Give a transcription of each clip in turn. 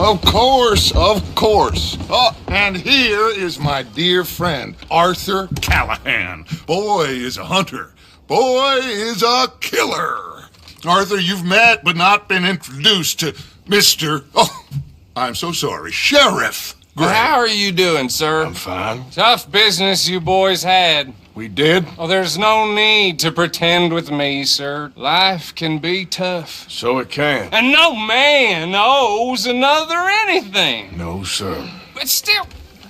Of course, of course. Oh, and here is my dear friend, Arthur Callahan. Boy is a hunter. Boy is a killer. Arthur, you've met but not been introduced to Mr. Oh, I'm so sorry, Sheriff Gray. How are you doing, sir? I'm fine. Tough business you boys had. We did? Oh, there's no need to pretend with me, sir. Life can be tough. So it can. And no man owes another anything. No, sir. But still,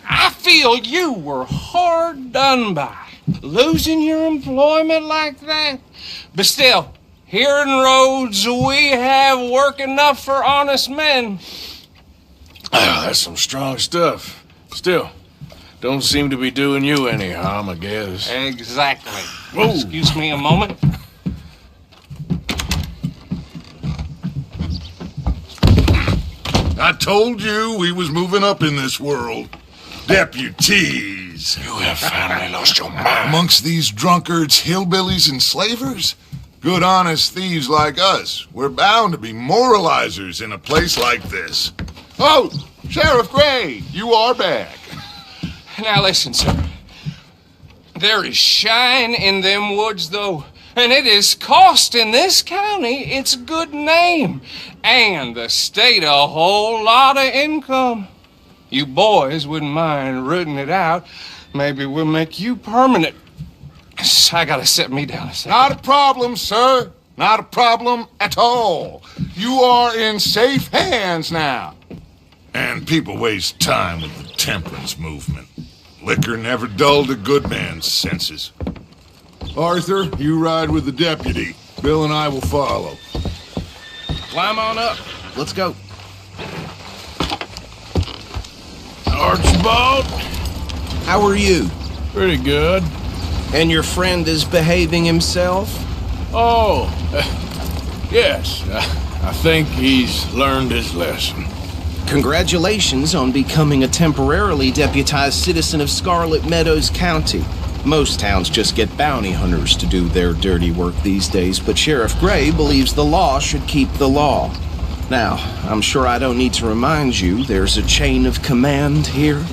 I feel you were hard done by. Losing your employment like that. But still, here in Rhodes, we have work enough for honest men. That's some strong stuff. Still, don't seem to be doing you any harm, I guess. Exactly. Whoa. Excuse me a moment. I told you we was moving up in this world. Deputies. You have finally lost your mind. Amongst these drunkards, hillbillies, and slavers? Good honest thieves like us. We're bound to be moralizers in a place like this. Oh, Sheriff Gray, you are back. Now listen, sir. There is shine in them woods, though, and it is costing this county its good name, and the state a whole lot of income. You boys wouldn't mind rooting it out. Maybe we'll make you permanent. I gotta sit me down a second. Not a problem, sir. Not a problem at all. You are in safe hands now. And people waste time with the temperance movement. Liquor never dulled a good man's senses. Arthur, you ride with the deputy. Bill and I will follow. Climb on up. Let's go. Archibald? How are you? Pretty good. And your friend is behaving himself? Oh, yes. I think he's learned his lesson. Congratulations on becoming a temporarily deputized citizen of Scarlet Meadows County. Most towns just get bounty hunters to do their dirty work these days, but Sheriff Gray believes the law should keep the law. Now, I'm sure I don't need to remind you there's a chain of command here.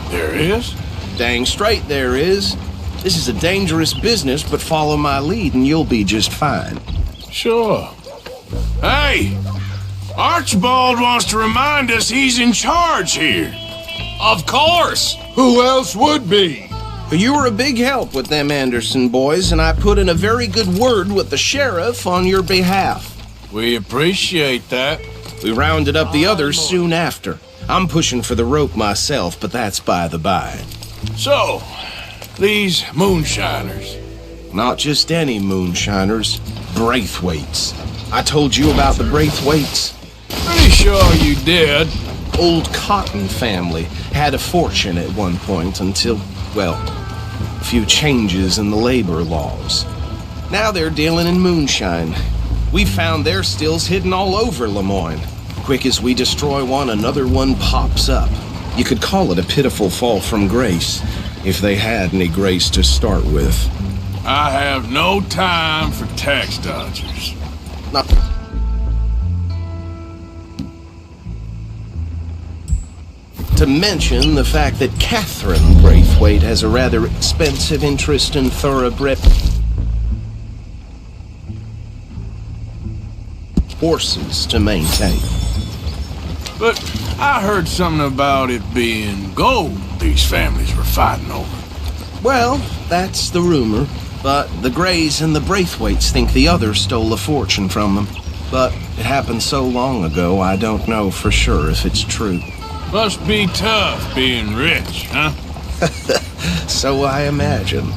There is? Dang straight there is. This is a dangerous business, but follow my lead and you'll be just fine. Sure. Hey! Archibald wants to remind us he's in charge here. Of course! Who else would be? You were a big help with them Anderson boys, and I put in a very good word with the sheriff on your behalf. We appreciate that. We rounded up the others soon after. I'm pushing for the rope myself, but that's by the by. So, these moonshiners. Not just any moonshiners, Braithwaites. I told you about the Braithwaites. Pretty sure you did. Old Cotton family had a fortune at one point until, well, a few changes in the labor laws. Now they're dealing in moonshine. We found their stills hidden all over Lemoyne. Quick as we destroy one, another one pops up. You could call it a pitiful fall from grace, if they had any grace to start with. I have no time for tax dodgers. Not... To mention the fact that Catherine Braithwaite has a rather expensive interest in thoroughbred horses to maintain. But I heard something about it being gold these families were fighting over. Well, that's the rumor. But the Grays and the Braithwaites think the others stole a fortune from them. But it happened so long ago, I don't know for sure if it's true. Must be tough being rich, huh? So I imagine.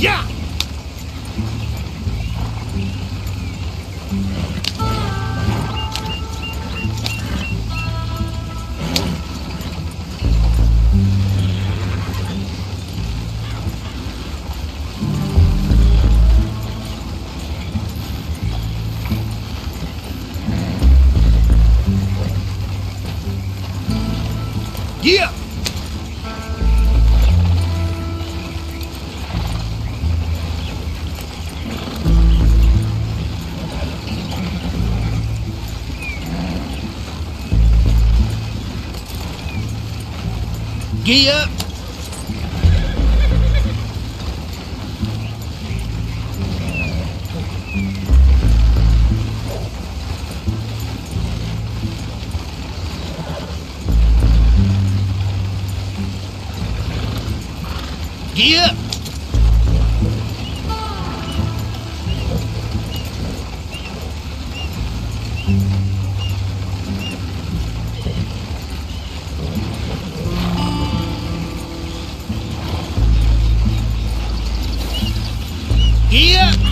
Yeah! Yeah! Gee up! Gee up! Gee up!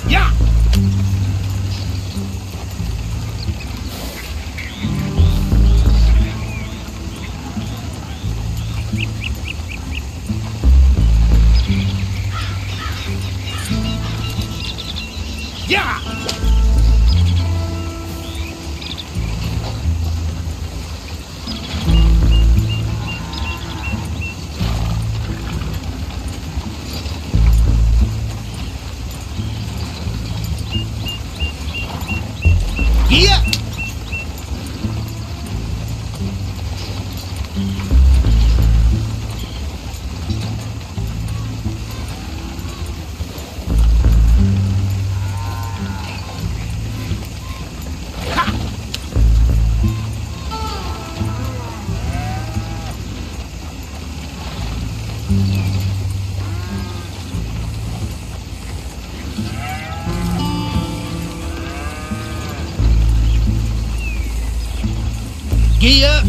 Yeah! Yeah! Yeah! Yeah! Gee up!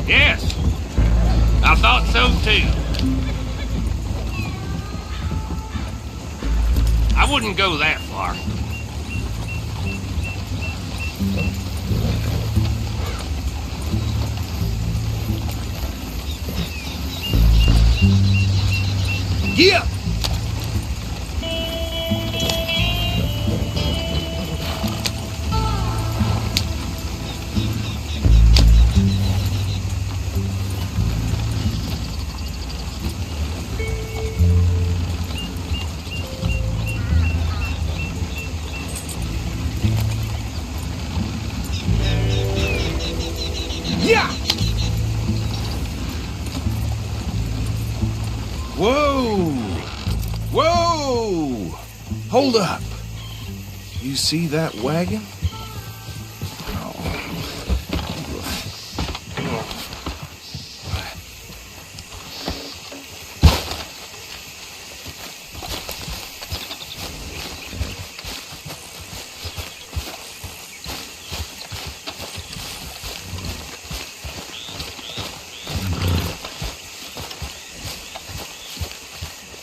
Yes, I thought so too. I wouldn't go that far. Yeah! Yeah! Whoa! Whoa! Hold up. You see that wagon?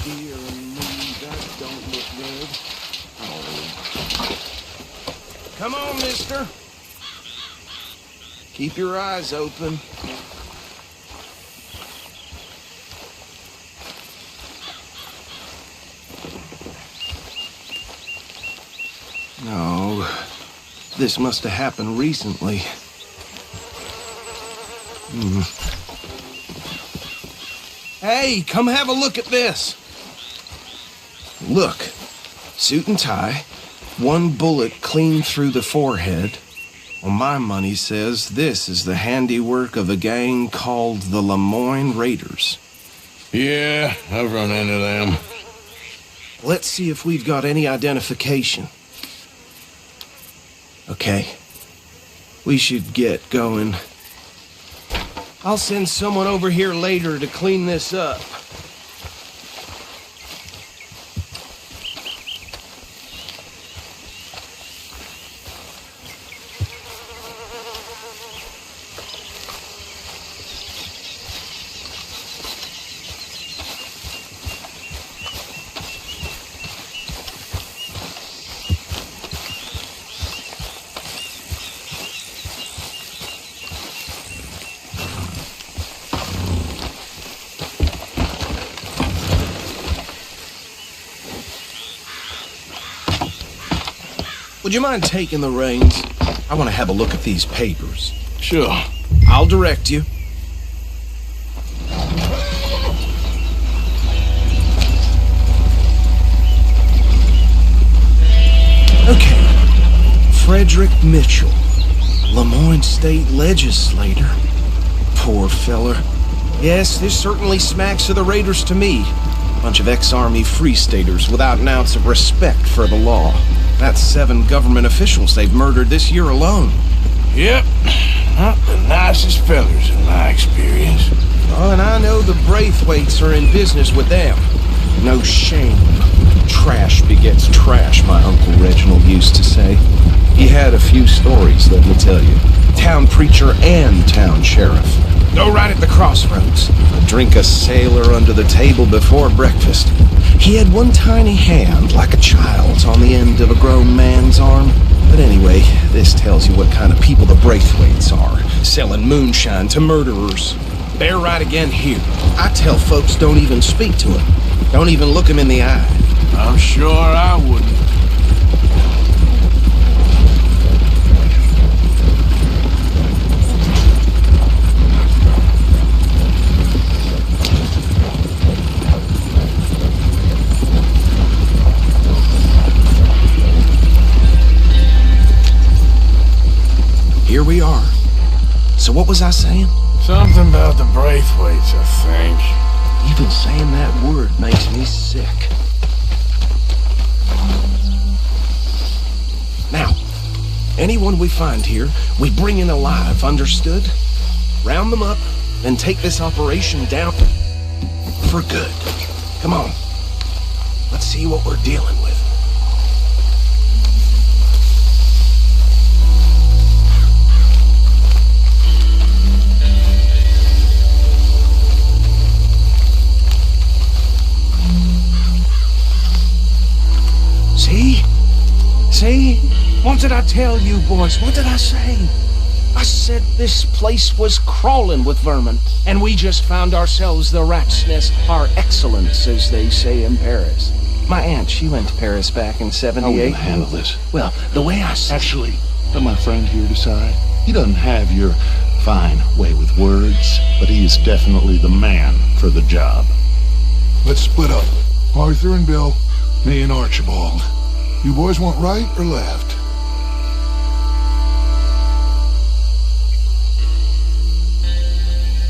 deer and me, that don't look good. Oh. Come on, mister. Keep your eyes open. No, this must have happened recently. Hey, come have a look at this. Look, suit and tie, one bullet clean through the forehead. Well, my money says this is the handiwork of a gang called the Lemoyne Raiders. Yeah, I've run into them. Let's see if we've got any identification. Okay, we should get going. I'll send someone over here later to clean this up. Would you mind taking the reins? I want to have a look at these papers. Sure. I'll direct you. Okay. Frederick Mitchell, Lemoyne State Legislator. Poor feller. Yes, this certainly smacks of the Raiders to me. Bunch of ex-Army Free Staters without an ounce of respect for the law. That's 7 government officials they've murdered this year alone. Yep. Not the nicest fellers in my experience. Oh, and I know the Braithwaites are in business with them. No shame. Trash begets trash, my Uncle Reginald used to say. He had a few stories, let me tell you. Town preacher and town sheriff. Go right at the crossroads. Drink a sailor under the table before breakfast. He had one tiny hand, like a child's, on the end of a grown man's arm. But anyway, this tells you what kind of people the Braithwaites are. Selling moonshine to murderers. They're right again here. I tell folks don't even speak to him. Don't even look him in the eye. I'm sure I wouldn't. Here we are. So what was I saying? Something about the Braithwaites, I think. Even saying that word makes me sick. Now, anyone we find here, we bring in alive, understood? Round them up, then take this operation down for good. Come on. Let's see what we're dealing with. See? What did I tell you, boys? What did I say? I said this place was crawling with vermin, and we just found ourselves the rat's nest par excellence, as they say in Paris. My aunt, she went to Paris back in '78. How are we gonna handle this? Well, the way I said... Actually, let my friend here decide. He doesn't have your fine way with words, but he is definitely the man for the job. Let's split up. Arthur and Bill, me and Archibald. You boys want right or left?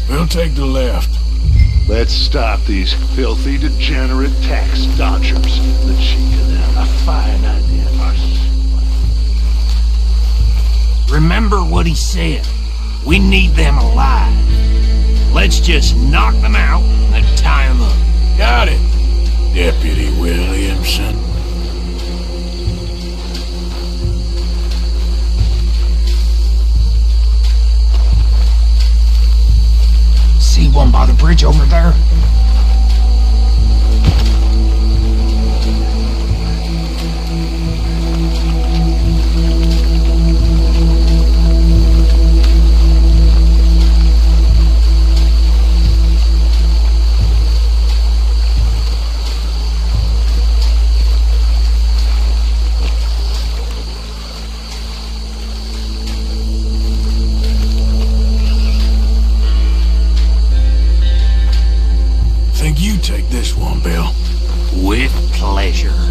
We'll take the left. Let's stop these filthy, degenerate tax dodgers. The cheek of them. A fine idea. Remember what he said. We need them alive. Let's just knock them out and tie them up. Got it, Deputy Williamson. See one by the bridge over there? Bill. With pleasure.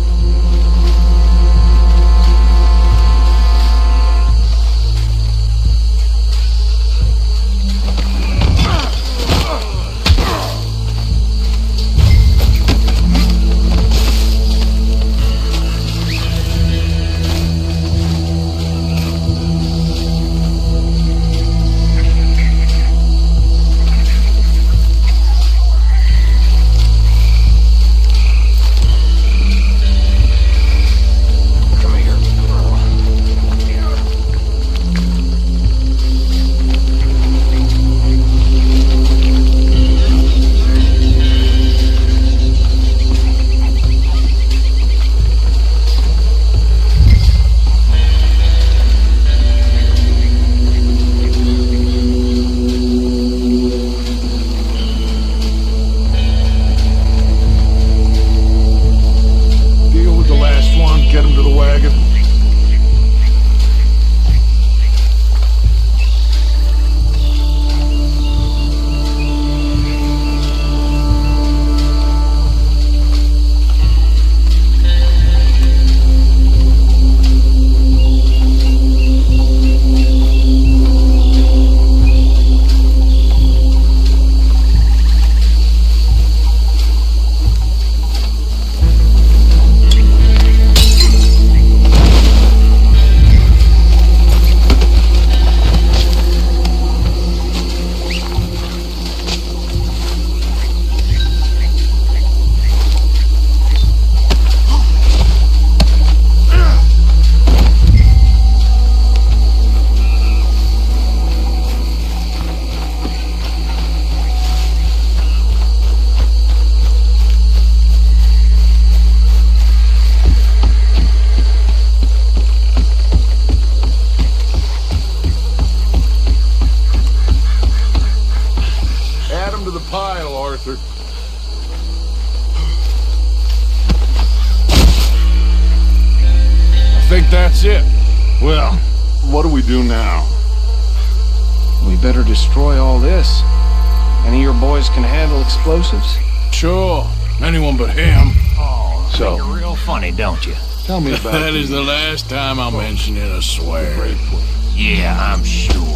That's it. Well, what do we do now? We better destroy all this. Any of your boys can handle explosives? Sure. Anyone but him. Oh, So- you're real funny, don't you? Tell me about That is the last time I'll mention it, I swear. Yeah, I'm sure.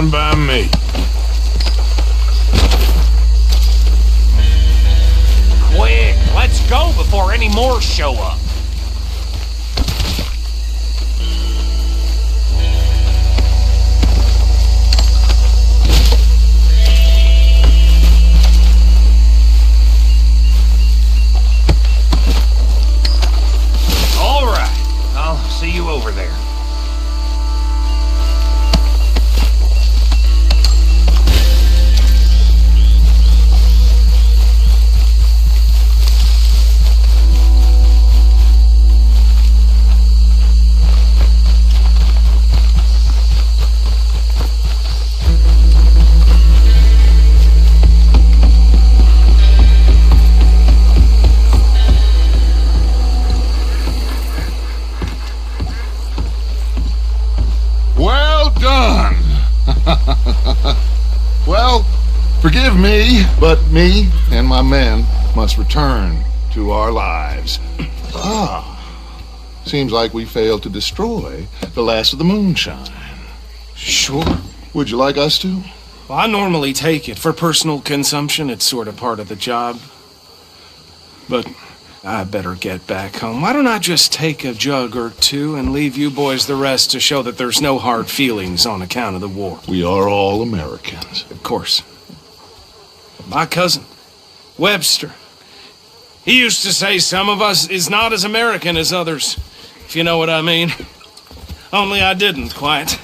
Fine by me. Quick, let's go before any more show up. All right, I'll see you over there. Well done. Well, forgive me, but me and my men must return to our lives. Seems like we failed to destroy the last of the moonshine. Sure. Would you like us to? Well, I normally take it. For personal consumption, it's sort of part of the job. But I better get back home. Why don't I just take a jug or two and leave you boys the rest to show that there's no hard feelings on account of the war? We are all Americans. Of course. My cousin, Webster, he used to say some of us is not as American as others, if you know what I mean. Only I didn't quite.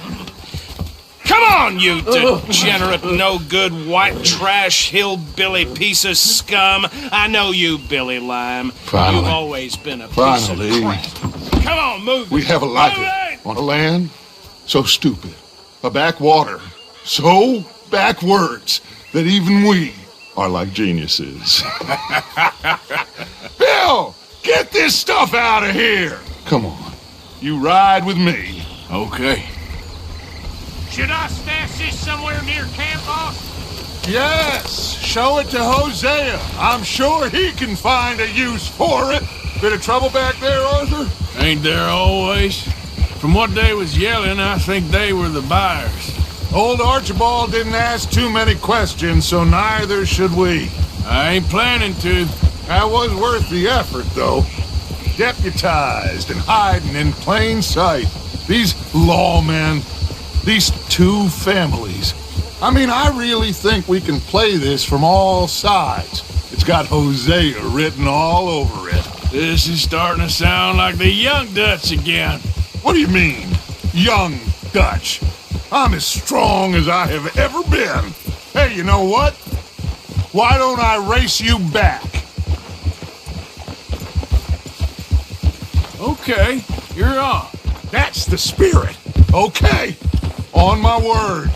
Come on, you degenerate, no-good, white trash, hillbilly piece of scum. I know you, Billy Lime. Finally. You've always been a piece Finally. of crap. Come on, move. We have a life on a land so stupid, a backwater so backwards that even we are like geniuses. Bill, get this stuff out of here. Come on, you ride with me. Okay. Should I stash this somewhere near camp, boss? Yes, show it to Hosea. I'm sure he can find a use for it. Bit of trouble back there, Arthur? Ain't there always? From what they was yelling, I think they were the buyers. Old Archibald didn't ask too many questions, so neither should we. I ain't planning to. That was worth the effort, though. Deputized and hiding in plain sight. These lawmen, these two families. I mean, I really think we can play this from all sides. It's got Hosea written all over it. This is starting to sound like the Young Dutch again. What do you mean, young Dutch? I'm as strong as I have ever been. Hey, you know what? Why don't I race you back? Okay, you're on. That's the spirit. Okay, on my word.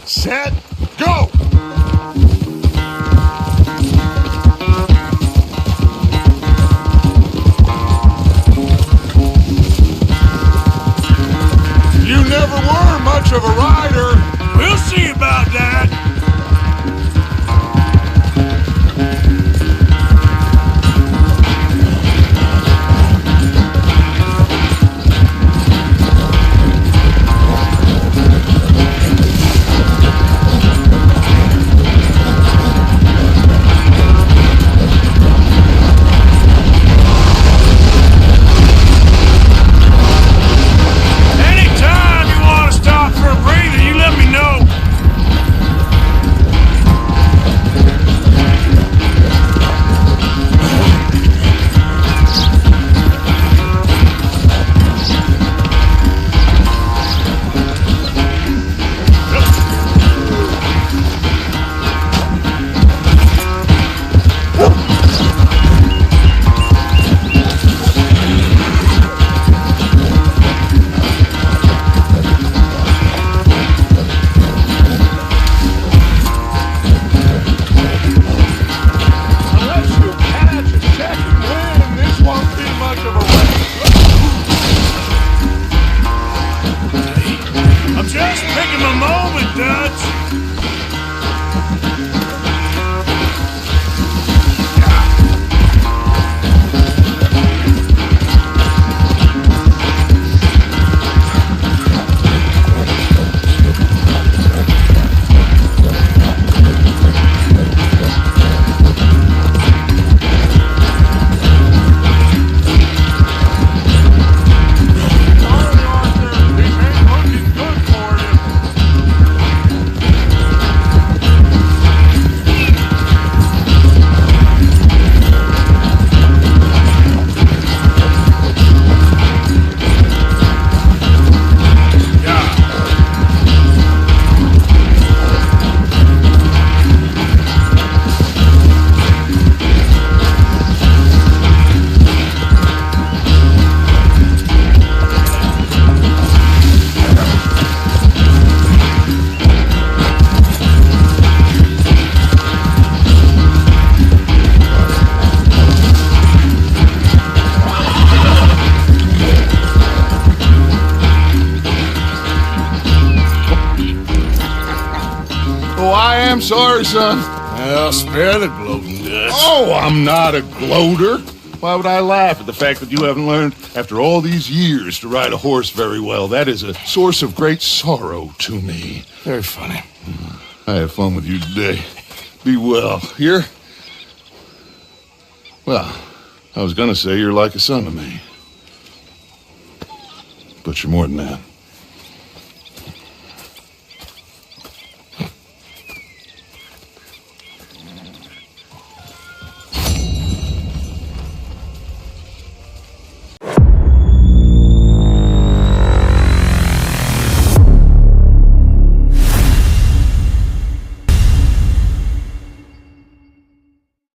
Set, go! You never were much of a rider. We'll see about that. I'm sorry, son. Well, spare the gloating, Dutch. Oh, I'm not a gloater. Why would I laugh at the fact that you haven't learned, after all these years, to ride a horse very well? That is a source of great sorrow to me. Very funny. I had fun with you today. Be well. Here? Well, I was gonna say you're like a son to me. But you're more than that.